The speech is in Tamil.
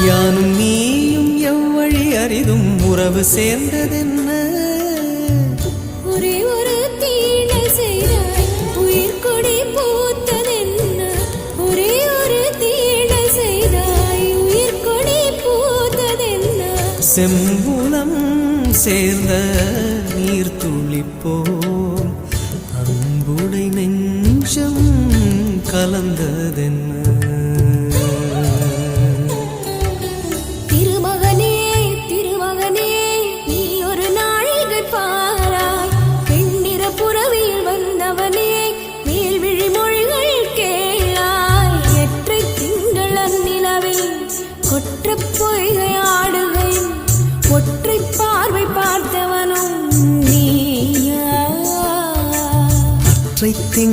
யானும் நீயும் எவ்வழி அரிதும் உறவு சேர்ந்ததென்ன ஒரே ஒரு தீண்டை செய்தாய் உயிர் கொடி பூத்ததென்ன ஒரே ஒரு தீண்டை செய்தாய் உயிர் கொடி பூத்ததென்ன செம்புலம் சேர்ந்த நீர் துளிப்போம் அன்புடை நெஞ்சம் கலந்ததென்ன பொய்கை ஆடுகையும் ஒற்றை பார்வை பார்த்தவனும் நீயா